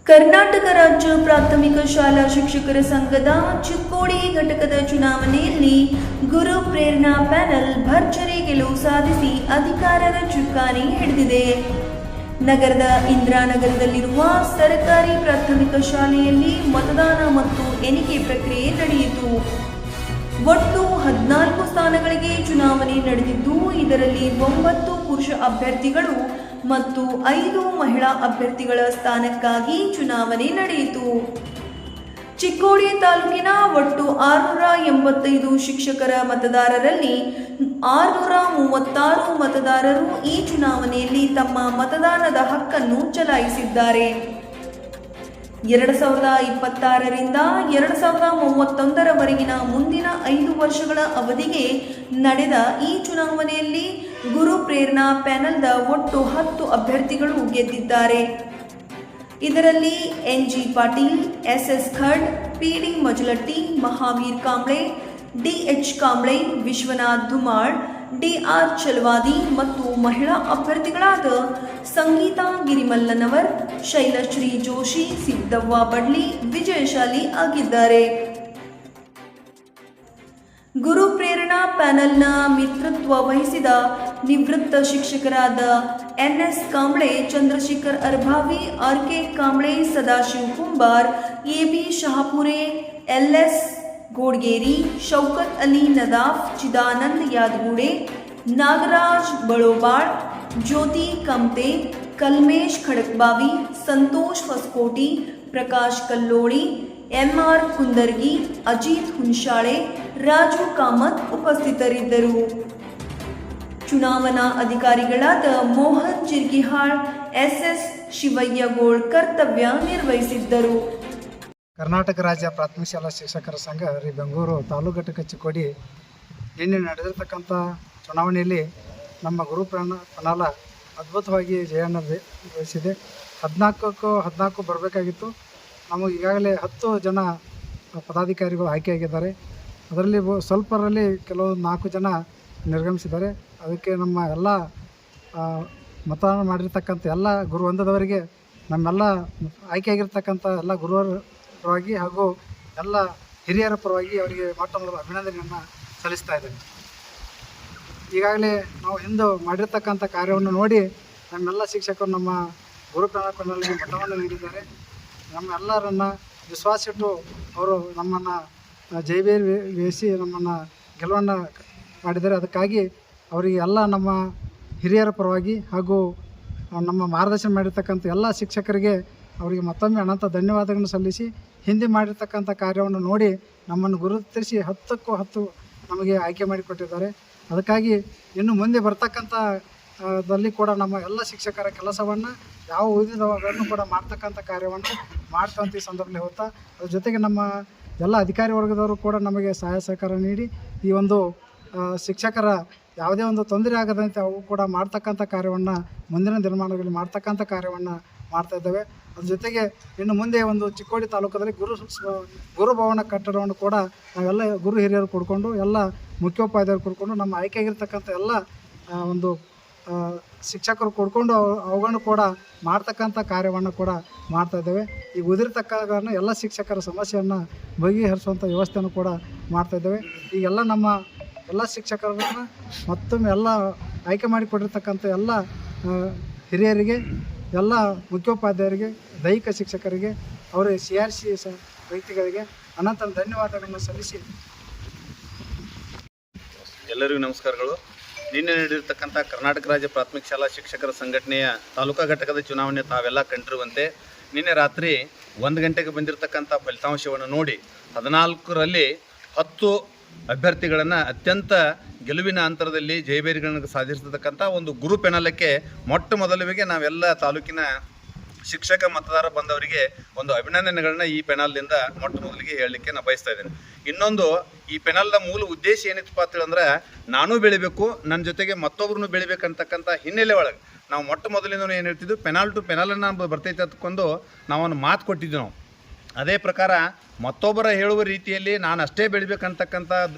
ಕರ್ನಾಟಕ ರಾಜ್ಯ ಪ್ರಾಥಮಿಕ ಶಾಲಾ ಶಿಕ್ಷಕರ ಸಂಘದ ಚಿಕ್ಕೋಡಿ ಘಟಕದ ಚುನಾವಣೆಯಲ್ಲಿ ಗುರು ಪ್ರೇರಣಾ ಪ್ಯಾನೆಲ್ ಭರ್ಜರಿ ಗೆಲುವು ಸಾಧಿಸಿ ಅಧಿಕಾರದ ಚುಕ್ಕಾಣಿ ಹಿಡಿದಿದೆ. ನಗರದ ಇಂದಿರಾನಗರದಲ್ಲಿರುವ ಸರ್ಕಾರಿ ಪ್ರಾಥಮಿಕ ಶಾಲೆಯಲ್ಲಿ ಮತದಾನ ಮತ್ತು ಎಣಿಕೆ ಪ್ರಕ್ರಿಯೆ ನಡೆಯಿತು. ಒಟ್ಟು 14 ಸ್ಥಾನಗಳಿಗೆ ಚುನಾವಣೆ ನಡೆದಿದ್ದು, ಇದರಲ್ಲಿ 9 ಪುರುಷ ಅಭ್ಯರ್ಥಿಗಳು ಮತ್ತು 5 ಮಹಿಳಾ ಅಭ್ಯರ್ಥಿಗಳ ಸ್ಥಾನಕ್ಕಾಗಿ ಚುನಾವಣೆ ನಡೆಯಿತು. ಚಿಕ್ಕೋಡಿ ತಾಲೂಕಿನ ಒಟ್ಟು 685 ಶಿಕ್ಷಕರ ಮತದಾರರಲ್ಲಿ 636 ಮತದಾರರು ಈ ಚುನಾವಣೆಯಲ್ಲಿ ತಮ್ಮ ಮತದಾನದ ಹಕ್ಕನ್ನು ಚಲಾಯಿಸಿದ್ದಾರೆ. 2026ರಿಂದ 2031ರವರೆಗಿನ ಮುಂದಿನ 5 ವರ್ಷಗಳ ಅವಧಿಗೆ ನಡೆದ ಈ ಚುನಾವಣೆಯಲ್ಲಿ ಗುರು ಪ್ರೇರಣಾ ಪ್ಯಾನೆಲ್ದ ಒಟ್ಟು 10 ಅಭ್ಯರ್ಥಿಗಳು ಗೆದ್ದಿದ್ದಾರೆ. ಇದರಲ್ಲಿ ಎನ್.ಜಿ. ಪಾಟೀಲ್, ಎಸ್.ಎಸ್. ಖಡ್, ಪಿ.ಡಿ. ಮಜಲಟ್ಟಿ, ಮಹಾವೀರ್ ಕಾಂಬ್ಳೆ, ಡಿ.ಎಚ್. ಕಾಂಬ್ಳೆ, ವಿಶ್ವನಾಥ್ ಧುಮಾಳ್, ಡಿ.ಆರ್. ಚಲವಾದಿ ಮತ್ತು ಮಹಿಳಾ ಅಭ್ಯರ್ಥಿಗಳಾದ ಸಂಗೀತಾ ಗಿರಿಮಲ್ಲನವರ್, ಶೈಲಶ್ರೀ ಜೋಶಿ, ಸಿದ್ದವ್ವ ಬಡ್ಲಿ ವಿಜಯಶಾಲಿ ಆಗಿದ್ದಾರೆ. ಗುರು ಪ್ರೇರಣಾ ಪ್ಯಾನೆಲ್ನ ನೇತೃತ್ವ ವಹಿಸಿದ ನಿವೃತ್ತ ಶಿಕ್ಷಕರಾದ ಎನ್.ಎಸ್. ಕಾಂಬ್ಳೆ, ಚಂದ್ರಶೇಖರ್ ಅರ್ಭಾವಿ, ಆರ್.ಕೆ. ಕಾಂಬ್ಳೆ, ಸದಾಶಿವ್ ಕುಂಬಾರ್, ಎ.ಬಿ. ಶಹಾಪುರೆ, ಎಲ್.ಎಸ್. ಗೋಡ್ಗೇರಿ, ಶೌಕತ್ ಅಲಿ ನದಾಫ್, ಚಿದಾನಂದ್ ಯಾದಗೂಡೆ, ನಾಗರಾಜ್ ಬಳೋಬಾಳ್, ಜ್ಯೋತಿ ಕಮ್ತೆ, ಕಲ್ಮೇಶ್ ಖಡಕ್ಬಾವಿ, ಸಂತೋಷ್ ಹೊಸಕೋಟಿ, ಪ್ರಕಾಶ್ ಕಲ್ಲೋಳಿ, ಎಂ.ಆರ್. ಕುಂದರ್ಗಿ, ಅಜಿತ್ ಹುನ್ಶಾಳೆ, ರಾಜು ಕಾಮತ್ ಉಪಸ್ಥಿತರಿದ್ದರು. ಚುನಾವಣಾ ಅಧಿಕಾರಿಗಳಾದ ಮೋಹನ್ ಜಿರ್ಗಿಹಾಳ್, ಎಸ್.ಎಸ್. ಶಿವಯ್ಯಗೋಳ್ ಕರ್ತವ್ಯ ನಿರ್ವಹಿಸಿದ್ದರು. ಕರ್ನಾಟಕ ರಾಜ್ಯ ಪ್ರಾಥಮಿಕ ಶಾಲಾ ಶಿಕ್ಷಕರ ಸಂಘ ಬೆಂಗಳೂರು ತಾಲೂಕು ಘಟಕ ಚಿಕ್ಕೋಡಿ ನಿನ್ನೆ ನಡೆದಿರ್ತಕ್ಕಂಥ ಚುನಾವಣೆಯಲ್ಲಿ ನಮ್ಮ ಗುರು ಪ್ಯಾನೆಲ್ ಅದ್ಭುತವಾಗಿ ಜಯವನ್ನು ಗಳಿಸಿದೆ. 14 ಬರಬೇಕಾಗಿತ್ತು. ನಮಗೆ ಈಗಾಗಲೇ 10 ಜನ ಪದಾಧಿಕಾರಿಗಳು ಆಯ್ಕೆಯಾಗಿದ್ದಾರೆ. ಅದರಲ್ಲಿ ಸ್ವಲ್ಪರಲ್ಲಿ ಕೆಲವು 4 ಜನ ನಿರ್ಗಮಿಸಿದ್ದಾರೆ. ಅದಕ್ಕೆ ನಮ್ಮ ಎಲ್ಲ ಮತದಾನ ಮಾಡಿರ್ತಕ್ಕಂಥ ಎಲ್ಲ ಗುರುವೃಂದದವರಿಗೆ, ನಮ್ಮೆಲ್ಲ ಆಯ್ಕೆಯಾಗಿರ್ತಕ್ಕಂಥ ಎಲ್ಲ ಗುರುವರ ಪರವಾಗಿ ಹಾಗೂ ಎಲ್ಲ ಹಿರಿಯರ ಪರವಾಗಿ ಅವರಿಗೆ ಮೊಟ್ಟಮೊದಲ ಅಭಿನಂದನೆಯನ್ನು ಸಲ್ಲಿಸ್ತಾ ಇದ್ದೇನೆ. ಈಗಾಗಲೇ ನಾವು ಹಿಂದೆ ಮಾಡಿರ್ತಕ್ಕಂಥ ಕಾರ್ಯವನ್ನು ನೋಡಿ ನಮ್ಮೆಲ್ಲ ಶಿಕ್ಷಕರು ನಮ್ಮ ಗುರು ಪ್ಯಾನೆಲ್ಗೆ ಮತವನ್ನು ನೀಡಿದ್ದಾರೆ. ನಮ್ಮೆಲ್ಲರನ್ನು ವಿಶ್ವಾಸಿಟ್ಟು ಅವರು ನಮ್ಮನ್ನು ಜಯಬೇರಿಸಿ ನಮ್ಮನ್ನು ಗೆಲುವನ್ನು ಮಾಡಿದ್ದಾರೆ. ಅದಕ್ಕಾಗಿ ಅವರಿಗೆ ಎಲ್ಲ ನಮ್ಮ ಹಿರಿಯರ ಪರವಾಗಿ ಹಾಗೂ ನಮ್ಮ ಮಾರ್ಗದರ್ಶನ ಮಾಡಿರ್ತಕ್ಕಂಥ ಎಲ್ಲ ಶಿಕ್ಷಕರಿಗೆ ಅವರಿಗೆ ಮತ್ತೊಮ್ಮೆ ಅನಂತ ಧನ್ಯವಾದಗಳನ್ನು ಸಲ್ಲಿಸಿ, ಹಿಂದೆ ಮಾಡಿರ್ತಕ್ಕಂಥ ಕಾರ್ಯವನ್ನು ನೋಡಿ ನಮ್ಮನ್ನು ಗುರುತಿಸಿ 10ಕ್ಕೂ 10 ನಮಗೆ ಆಯ್ಕೆ ಮಾಡಿಕೊಟ್ಟಿದ್ದಾರೆ. ಅದಕ್ಕಾಗಿ ಇನ್ನು ಮುಂದೆ ಬರ್ತಕ್ಕಂಥ ದಲ್ಲಿ ಕೂಡ ನಮ್ಮ ಎಲ್ಲ ಶಿಕ್ಷಕರ ಕೆಲಸವನ್ನು ಯಾವ ಉಳಿದಿದ್ದವನ್ನು ಕೂಡ ಮಾಡ್ತಕ್ಕಂಥ ಕಾರ್ಯವನ್ನು ಮಾಡ್ತಂಥ ಈ ಸಂದರ್ಭದಲ್ಲಿ ಹೋಗ್ತಾ, ಅದ್ರ ಜೊತೆಗೆ ನಮ್ಮ ಎಲ್ಲ ಅಧಿಕಾರಿ ವರ್ಗದವರು ಕೂಡ ನಮಗೆ ಸಹಾಯ ಸಹಕಾರ ನೀಡಿ ಈ ಒಂದು ಶಿಕ್ಷಕರ ಯಾವುದೇ ಒಂದು ತೊಂದರೆ ಆಗದಂತೆ ಅವು ಕೂಡ ಮಾಡ್ತಕ್ಕಂಥ ಕಾರ್ಯವನ್ನು ಮುಂದಿನ ದಿನಮಾನಗಳಲ್ಲಿ ಮಾಡ್ತಕ್ಕಂಥ ಕಾರ್ಯವನ್ನು ಮಾಡ್ತಾಯಿದ್ದೇವೆ. ಅದ್ರ ಜೊತೆಗೆ ಇನ್ನು ಮುಂದೆ ಒಂದು ಚಿಕ್ಕೋಡಿ ತಾಲೂಕದಲ್ಲಿ ಗುರುಭವನ ಕಟ್ಟಡವನ್ನು ಕೂಡ ನಾವೆಲ್ಲ ಗುರು ಹಿರಿಯರು ಕೂಡ್ಕೊಂಡು ಎಲ್ಲ ಮುಖ್ಯೋಪಾಧ್ಯಾಯರು ಕೂಡ್ಕೊಂಡು ನಮ್ಮ ಆಯ್ಕೆಯಾಗಿರ್ತಕ್ಕಂಥ ಎಲ್ಲ ಒಂದು ಶಿಕ್ಷಕರು ಕೂಡ್ಕೊಂಡು ಅವುಗಳನ್ನು ಕೂಡ ಮಾಡ್ತಕ್ಕಂಥ ಕಾರ್ಯವನ್ನು ಕೂಡ ಮಾಡ್ತಾಯಿದ್ದೇವೆ. ಈಗ ಉದಿರ್ತಕ್ಕಂಥ ಎಲ್ಲ ಶಿಕ್ಷಕರ ಸಮಸ್ಯೆಯನ್ನು ಬಗೆಹರಿಸುವಂಥ ವ್ಯವಸ್ಥೆಯನ್ನು ಕೂಡ ಮಾಡ್ತಾಯಿದ್ದೇವೆ. ಈಗೆಲ್ಲ ನಮ್ಮ ಎಲ್ಲ ಶಿಕ್ಷಕರನ್ನು ಮತ್ತೊಮ್ಮೆ ಎಲ್ಲ ಆಯ್ಕೆ ಮಾಡಿಕೊಟ್ಟಿರ್ತಕ್ಕಂಥ ಎಲ್ಲ ಹಿರಿಯರಿಗೆ, ಎಲ್ಲ ಮುಖ್ಯೋಪಾಧ್ಯಾಯರಿಗೆ, ದೈಹಿಕ ಶಿಕ್ಷಕರಿಗೆ, ಅವರ CRC ವ್ಯಕ್ತಿಗಳಿಗೆ ಅನಂತ ಧನ್ಯವಾದಗಳನ್ನು ಸಲ್ಲಿಸಿ ಎಲ್ಲರಿಗೂ ನಮಸ್ಕಾರಗಳು. ನಿನ್ನೆ ನಡೆದಿರ್ತಕ್ಕಂಥ ಕರ್ನಾಟಕ ರಾಜ್ಯ ಪ್ರಾಥಮಿಕ ಶಾಲಾ ಶಿಕ್ಷಕರ ಸಂಘಟನೆಯ ತಾಲೂಕಾ ಘಟಕದ ಚುನಾವಣೆ ತಾವೆಲ್ಲ ಕಂಡಿರುವಂತೆ ನಿನ್ನೆ ರಾತ್ರಿ 1 ಗಂಟೆಗೆ ಬಂದಿರತಕ್ಕಂಥ ಫಲಿತಾಂಶವನ್ನು ನೋಡಿ 14ರಲ್ಲಿ 10 ಅಭ್ಯರ್ಥಿಗಳನ್ನು ಅತ್ಯಂತ ಗೆಲುವಿನ ಅಂತರದಲ್ಲಿ ಜಯಬೇರಿಗಳನ್ನು ಸಾಧಿಸಿರ್ತಕ್ಕಂಥ ಒಂದು ಗುರು ಪ್ಯಾನೆಲ್ಗೆ ಮೊಟ್ಟ ಮೊದಲಿಗೆ ನಾವೆಲ್ಲ ತಾಲೂಕಿನ ಶಿಕ್ಷಕ ಮತದಾರ ಬಂದವರಿಗೆ ಒಂದು ಅಭಿನಂದನೆಗಳನ್ನ ಈ ಪ್ಯಾನೆಲ್ನಿಂದ ಮೊಟ್ಟ ಮೊದಲಿಗೆ ಹೇಳಲಿಕ್ಕೆ ನಾನು ಬಯಸ್ತಾ ಇದ್ದೇನೆ. ಇನ್ನೊಂದು, ಈ ಪ್ಯಾನೆಲ್ನ ಮೂಲ ಉದ್ದೇಶ ಏನಿತ್ತಪ್ಪ ಅಂತೇಳಂದ್ರೆ, ನಾನು ಬೆಳಿಬೇಕು, ನನ್ನ ಜೊತೆಗೆ ಮತ್ತೊಬ್ಬರನ್ನು ಬೆಳಿಬೇಕಂತಕ್ಕಂಥ ಹಿನ್ನೆಲೆ ಒಳಗೆ ನಾವು ಮೊಟ್ಟ ಮೊದಲಿಂದ ಏನು ಹೇಳ್ತಿದ್ವಿ, ಪೆನಾಲ್ ಟು ಪೆನಾಲನ್ನು ಬರ್ತೈತೆ ಅಂದ್ಕೊಂಡು ನಾವೊಂದು ಮಾತು ಕೊಟ್ಟಿದ್ವಿ. ನಾವು ಅದೇ ಪ್ರಕಾರ ಮತ್ತೊಬ್ಬರ ಹೇಳುವ ರೀತಿಯಲ್ಲಿ ನಾನು ಅಷ್ಟೇ ಬೆಳಿಬೇಕಂತಕ್ಕಂಥ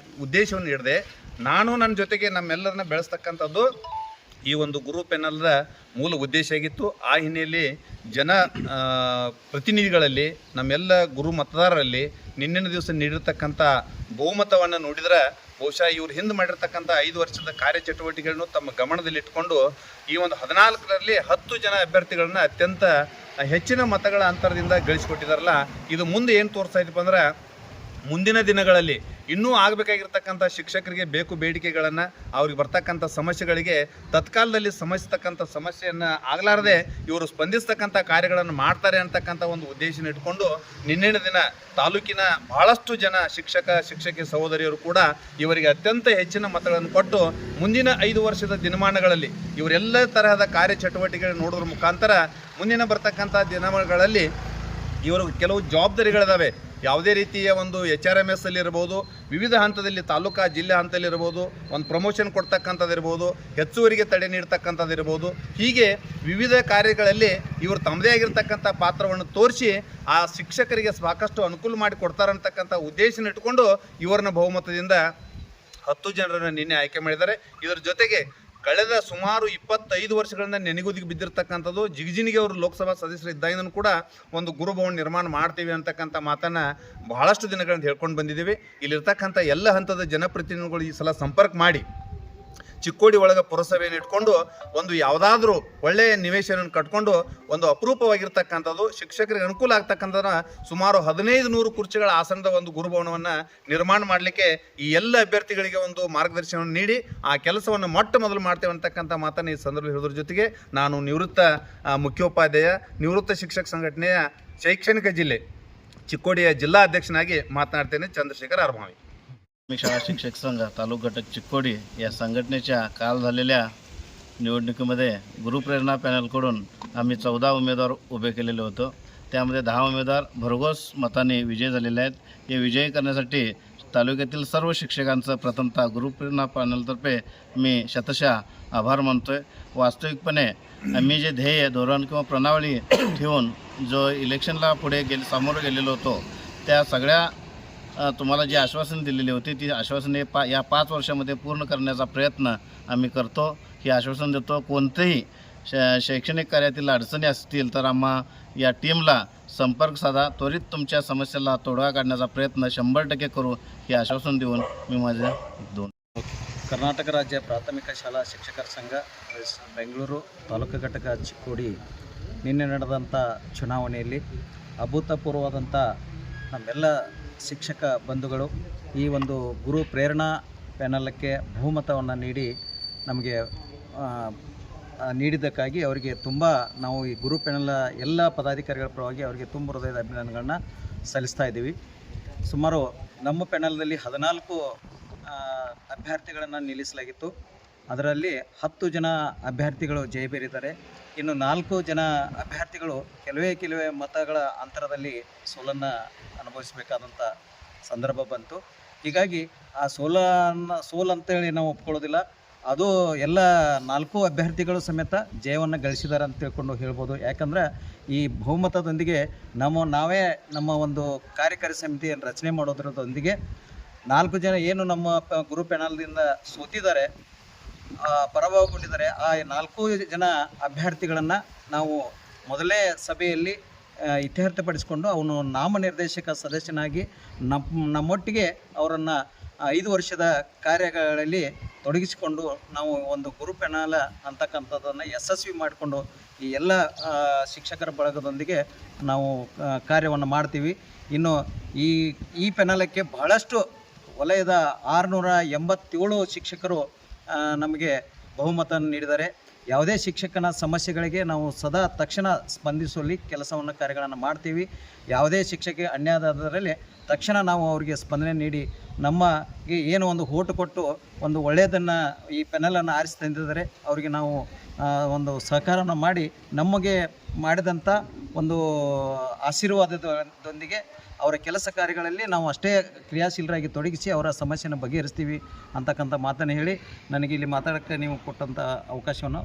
ಉದ್ದೇಶವನ್ನು ಹಿಡಿದೆ ನಾನು ನನ್ನ ಜೊತೆಗೆ ನಮ್ಮೆಲ್ಲರನ್ನ ಬೆಳೆಸ್ತಕ್ಕಂಥದ್ದು ಈ ಒಂದು ಗುರು ಪ್ಯಾನೆಲ್ದ ಮೂಲ ಉದ್ದೇಶ ಆಗಿತ್ತು. ಆ ಹಿನ್ನೆಲೆಯಲ್ಲಿ ಜನ ಪ್ರತಿನಿಧಿಗಳಲ್ಲಿ ನಮ್ಮೆಲ್ಲ ಗುರು ಮತದಾರರಲ್ಲಿ ನಿನ್ನಿನ ದಿವಸ ನೀಡಿರ್ತಕ್ಕಂಥ ಬಹುಮತವನ್ನು ನೋಡಿದರೆ ಬಹುಶಃ ಇವ್ರು ಹಿಂದೆ ಮಾಡಿರ್ತಕ್ಕಂಥ 5 ವರ್ಷದ ಕಾರ್ಯಚಟುವಟಿಕೆಗಳನ್ನು ತಮ್ಮ ಗಮನದಲ್ಲಿಟ್ಟುಕೊಂಡು ಈ ಒಂದು 14ರಲ್ಲಿ 10 ಜನ ಅಭ್ಯರ್ಥಿಗಳನ್ನ ಅತ್ಯಂತ ಹೆಚ್ಚಿನ ಮತಗಳ ಅಂತರದಿಂದ ಗಳಿಸಿಕೊಟ್ಟಿದಾರಲ್ಲ, ಇದು ಮುಂದೆ ಏನು ತೋರಿಸ್ತಾ ಇದಪ್ಪ ಅಂದ್ರೆ ಮುಂದಿನ ದಿನಗಳಲ್ಲಿ ಇನ್ನೂ ಆಗಬೇಕಾಗಿರ್ತಕ್ಕಂಥ ಶಿಕ್ಷಕರಿಗೆ ಬೇಕು ಬೇಡಿಕೆಗಳನ್ನು ಅವ್ರಿಗೆ ಬರ್ತಕ್ಕಂಥ ಸಮಸ್ಯೆಗಳಿಗೆ ತತ್ಕಾಲದಲ್ಲಿ ಸಮಸ್ಯೆತಕ್ಕಂಥ ಸಮಸ್ಯೆಯನ್ನು ಆಗಲಾರದೆ ಇವರು ಸ್ಪಂದಿಸ್ತಕ್ಕಂಥ ಕಾರ್ಯಗಳನ್ನು ಮಾಡ್ತಾರೆ ಅಂತಕ್ಕಂಥ ಒಂದು ಉದ್ದೇಶನ ಇಟ್ಕೊಂಡು ನಿನ್ನೆಯ ದಿನ ತಾಲೂಕಿನ ಬಹಳಷ್ಟು ಜನ ಶಿಕ್ಷಕಿ ಸಹೋದರಿಯರು ಕೂಡ ಇವರಿಗೆ ಅತ್ಯಂತ ಹೆಚ್ಚಿನ ಮತಗಳನ್ನು ಕೊಟ್ಟು ಮುಂದಿನ 5 ವರ್ಷದ ದಿನಮಾನಗಳಲ್ಲಿ ಇವರೆಲ್ಲ ತರಹದ ಕಾರ್ಯಚಟುವಟಿಕೆಗಳನ್ನು ನೋಡೋದ್ರ ಮುಖಾಂತರ ಮುಂದಿನ ಬರ್ತಕ್ಕಂಥ ದಿನಮಾನಗಳಲ್ಲಿ ಇವರು ಕೆಲವು ಜವಾಬ್ದಾರಿಗಳಿದ್ದಾವೆ. ಯಾವುದೇ ರೀತಿಯ ಒಂದು HRMS ಅಲ್ಲಿ ಇರ್ಬೋದು, ವಿವಿಧ ಹಂತದಲ್ಲಿ ತಾಲೂಕಾ ಜಿಲ್ಲೆ ಹಂತದಲ್ಲಿ ಇರ್ಬೋದು, ಒಂದು ಪ್ರಮೋಷನ್ ಕೊಡ್ತಕ್ಕಂಥದ್ದು ಇರ್ಬೋದು, ಹೆಚ್ಚುವರಿಗೆ ತಡೆ ನೀಡ್ತಕ್ಕಂಥದ್ದು ಇರ್ಬೋದು, ಹೀಗೆ ವಿವಿಧ ಕಾರ್ಯಗಳಲ್ಲಿ ಇವರು ತಮ್ಮದೇ ಆಗಿರ್ತಕ್ಕಂಥ ಪಾತ್ರವನ್ನು ತೋರಿಸಿ ಆ ಶಿಕ್ಷಕರಿಗೆ ಸಾಕಷ್ಟು ಅನುಕೂಲ ಮಾಡಿ ಕೊಡ್ತಾರಂತಕ್ಕಂಥ ಉದ್ದೇಶನ ಇಟ್ಕೊಂಡು ಇವರನ್ನ ಬಹುಮತದಿಂದ 10 ಜನರನ್ನು ನಿನ್ನೆ ಆಯ್ಕೆ ಮಾಡಿದ್ದಾರೆ. ಇದರ ಜೊತೆಗೆ ಕಳೆದ ಸುಮಾರು 25 ವರ್ಷಗಳಿಂದ ನೆನೆಗುದಿಗೆ ಬಿದ್ದಿರ್ತಕ್ಕಂಥದ್ದು ಜಿಗಜಿಣಿಗೆ ಅವರು ಲೋಕಸಭಾ ಸದಸ್ಯರು ಇದ್ದಾಗಿನೂ ಕೂಡ ಒಂದು ಗುರುಭವನ ನಿರ್ಮಾಣ ಮಾಡ್ತೀವಿ ಅಂತಕ್ಕಂಥ ಮಾತನ್ನು ಬಹಳಷ್ಟು ದಿನಗಳಿಂದ ಹೇಳ್ಕೊಂಡು ಬಂದಿದ್ದೀವಿ. ಇಲ್ಲಿರ್ತಕ್ಕಂಥ ಎಲ್ಲ ಹಂತದ ಜನಪ್ರತಿನಿಧಿಗಳು ಈ ಸಲ ಸಂಪರ್ಕ ಮಾಡಿ ಚಿಕ್ಕೋಡಿ ಒಳಗೆ ಪುರಸಭೆಯನ್ನು ಇಟ್ಕೊಂಡು ಒಂದು ಯಾವುದಾದ್ರೂ ಒಳ್ಳೆಯ ನಿವೇಶನ ಕಟ್ಕೊಂಡು ಒಂದು ಅಪರೂಪವಾಗಿರ್ತಕ್ಕಂಥದ್ದು ಶಿಕ್ಷಕರಿಗೆ ಅನುಕೂಲ ಆಗ್ತಕ್ಕಂಥದ್ದನ್ನ ಸುಮಾರು 1500 ಕುರ್ಚಿಗಳ ಆಸನದ ಒಂದು ಗುರುಭವನವನ್ನು ನಿರ್ಮಾಣ ಮಾಡಲಿಕ್ಕೆ ಈ ಎಲ್ಲ ಅಭ್ಯರ್ಥಿಗಳಿಗೆ ಒಂದು ಮಾರ್ಗದರ್ಶನವನ್ನು ನೀಡಿ ಆ ಕೆಲಸವನ್ನು ಮೊದಲು ಮಾಡ್ತೇವೆ ಅಂತಕ್ಕಂಥ ಮಾತನ್ನು ಈ ಸಂದರ್ಭದಲ್ಲಿ ಹೇಳೋದ್ರ ಜೊತೆಗೆ ನಾನು ನಿವೃತ್ತ ಮುಖ್ಯೋಪಾಧ್ಯಾಯ ನಿವೃತ್ತ ಶಿಕ್ಷಕ ಸಂಘಟನೆಯ ಶೈಕ್ಷಣಿಕ ಜಿಲ್ಲೆ ಚಿಕ್ಕೋಡಿಯ ಜಿಲ್ಲಾ अध्यक्षನಾಗಿ मातनाडतेने चंद्रशेखर आरभावी. शाळा शिक्षक संघ तालुका घटक चिक्कोडी या संघटनेच्या काल झालेल्या निवडणुकीमध्ये गुरुप्रेरणा पॅनलकडून आम्ही 14 उमेदवार उभे केलेले होतो. त्यामध्ये 10 उमेदवार भरघोस मताने विजय झालेले आहेत. हे विजयी करण्यासाठी तालुक्यातील सर्व शिक्षकांचं प्रथमतः गुरुप्रेरणा पॅनलतर्फे मी शतशः आभार मानतोय. वास्तविकपणे आम्ही जे ध्येय धोरण किंवा प्रणाली ठेवून जो इलेक्शनला पुढे सामोरं गेलेलो होतो त्या सगळ्या तुम्हाला जी आश्वासन दिलेली होती ती आश्वासने या 5 वर्षामध्ये पूर्ण करण्याचा प्रयत्न आम्ही करतो. ही आश्वासन देतो. कोणतेही शैक्षणिक कार्यातील अडचणी असतील तर आम्हा या टीमला संपर्क साधा. त्वरित तुमच्या समस्येला तोडगा काढण्याचा प्रयत्न 100% करू हे आश्वासन देऊन मी माझे 2 ಕರ್ನಾಟಕ ರಾಜ್ಯ ಪ್ರಾಥಮಿಕ ಶಾಲಾ ಶಿಕ್ಷಕರ ಸಂಘ ಬೆಂಗಳೂರು ತಾಲೂಕು ಘಟಕ ಚಿಕ್ಕೋಡಿ ನಿನ್ನೆ ನಡೆದಂಥ ಚುನಾವಣೆಯಲ್ಲಿ ಅಭೂತಪೂರ್ವವಾದಂಥ ನಮ್ಮೆಲ್ಲ ಶಿಕ್ಷಕ ಬಂಧುಗಳು ಈ ಒಂದು ಗುರು ಪ್ರೇರಣಾ ಪ್ಯಾನಲಕ್ಕೆ ಬಹುಮತವನ್ನು ನೀಡಿ ನಮಗೆ ನೀಡಿದ್ದಕ್ಕಾಗಿ ಅವರಿಗೆ ತುಂಬ ನಾವು ಈ ಗುರು ಪ್ಯಾನಲ್ ಎಲ್ಲ ಪದಾಧಿಕಾರಿಗಳ ಪರವಾಗಿ ಅವರಿಗೆ ತುಂಬ ಹೃದಯದ ಅಭಿನಂದನೆಗಳನ್ನ ಸಲ್ಲಿಸ್ತಾ ಇದ್ದೀವಿ. ಸುಮಾರು ನಮ್ಮ ಪ್ಯಾನಲ್ನಲ್ಲಿ 14 ಅಭ್ಯರ್ಥಿಗಳನ್ನು ನಿಲ್ಲಿಸಲಾಗಿತ್ತು. ಅದರಲ್ಲಿ 10 ಜನ ಅಭ್ಯರ್ಥಿಗಳು ಜಯಬೇರಿದ್ದಾರೆ. ಇನ್ನು 4 ಜನ ಅಭ್ಯರ್ಥಿಗಳು ಕೆಲವೇ ಮತಗಳ ಅಂತರದಲ್ಲಿ ಸೋಲನ್ನು ಅನುಭವಿಸಬೇಕಾದಂಥ ಸಂದರ್ಭ ಬಂತು. ಹೀಗಾಗಿ ಆ ಸೋಲು ಅಂತೇಳಿ ನಾವು ಒಪ್ಕೊಳ್ಳೋದಿಲ್ಲ. ಅದು ಎಲ್ಲ 4 ಅಭ್ಯರ್ಥಿಗಳು ಸಮೇತ ಜಯವನ್ನು ಗಳಿಸಿದ್ದಾರೆ ಅಂತ ತಿಳ್ಕೊಂಡು ಹೇಳ್ಬೋದು. ಯಾಕಂದರೆ ಈ ಬಹುಮತದೊಂದಿಗೆ ನಾವೇ ನಮ್ಮ ಒಂದು ಕಾರ್ಯಕಾರಿ ಸಮಿತಿಯನ್ನು ರಚನೆ ಮಾಡೋದ್ರದೊಂದಿಗೆ 4 ಜನ ಏನು ನಮ್ಮ ಗುರು ಪ್ಯಾನಲ್ದಿಂದ ಸೋತಿದ್ದಾರೆ, ಪರಾಭವಗೊಂಡಿದ್ದಾರೆ, ಆ 4 ಜನ ಅಭ್ಯರ್ಥಿಗಳನ್ನು ನಾವು ಮೊದಲೇ ಸಭೆಯಲ್ಲಿ ಇತ್ಯರ್ಥಪಡಿಸಿಕೊಂಡು ಅವನು ನಾಮನಿರ್ದೇಶಕ ಸದಸ್ಯನಾಗಿ ನಮ್ಮೊಟ್ಟಿಗೆ ಅವರನ್ನು 5 ವರ್ಷದ ಕಾರ್ಯಗಳಲ್ಲಿ ತೊಡಗಿಸಿಕೊಂಡು ನಾವು ಒಂದು ಗುರು ಪ್ಯಾನಲ್ ಅಂತಕ್ಕಂಥದ್ದನ್ನು ಯಶಸ್ವಿ ಮಾಡಿಕೊಂಡು ಈ ಎಲ್ಲ ಶಿಕ್ಷಕರ ಬಳಗದೊಂದಿಗೆ ನಾವು ಕಾರ್ಯವನ್ನು ಮಾಡ್ತೀವಿ. ಇನ್ನು ಈ ಪ್ಯಾನಲಕ್ಕೆ ಬಹಳಷ್ಟು ವಲಯದ 687 ಶಿಕ್ಷಕರು ನಮಗೆ ಬಹುಮತ ನೀಡಿದ್ದಾರೆ. ಯಾವುದೇ ಶಿಕ್ಷಕನ ಸಮಸ್ಯೆಗಳಿಗೆ ನಾವು ತಕ್ಷಣ ಸ್ಪಂದಿಸುವಲ್ಲಿ ಕಾರ್ಯಗಳನ್ನು ಮಾಡ್ತೀವಿ. ಯಾವುದೇ ಶಿಕ್ಷಕಿಗೆ ಅನ್ಯಾಯವಾದಲ್ಲಿ ತಕ್ಷಣ ನಾವು ಅವರಿಗೆ ಸ್ಪಂದನೆ ನೀಡಿ ನಮಗೆ ಏನು ಒಂದು ಓಟು ಕೊಟ್ಟು ಒಂದು ಒಳ್ಳೆಯದನ್ನು ಈ ಪ್ಯಾನಲನ್ನು ಆರಿಸಿ ತಂದಿದ್ದಾರೆ ಅವರಿಗೆ ನಾವು ಒಂದು ಸಹಕಾರವನ್ನು ಮಾಡಿ ನಮಗೆ ಮಾಡಿದಂಥ ಒಂದು ಆಶೀರ್ವಾದದೊಂದಿಗೆ ಅವರ ಕೆಲಸ ಕಾರ್ಯಗಳಲ್ಲಿ ನಾವು ಅಷ್ಟೇ ಕ್ರಿಯಾಶೀಲರಾಗಿ ತೊಡಗಿಸಿ ಅವರ ಸಮಸ್ಯೆಯನ್ನು ಬಗೆಹರಿಸ್ತೀವಿ ಅಂತಕ್ಕಂಥ ಮಾತನ್ನು ಹೇಳಿ ನನಗೆ ಇಲ್ಲಿ ಮಾತಾಡೋಕ್ಕೆ ನೀವು ಕೊಟ್ಟಂಥ ಅವಕಾಶವನ್ನು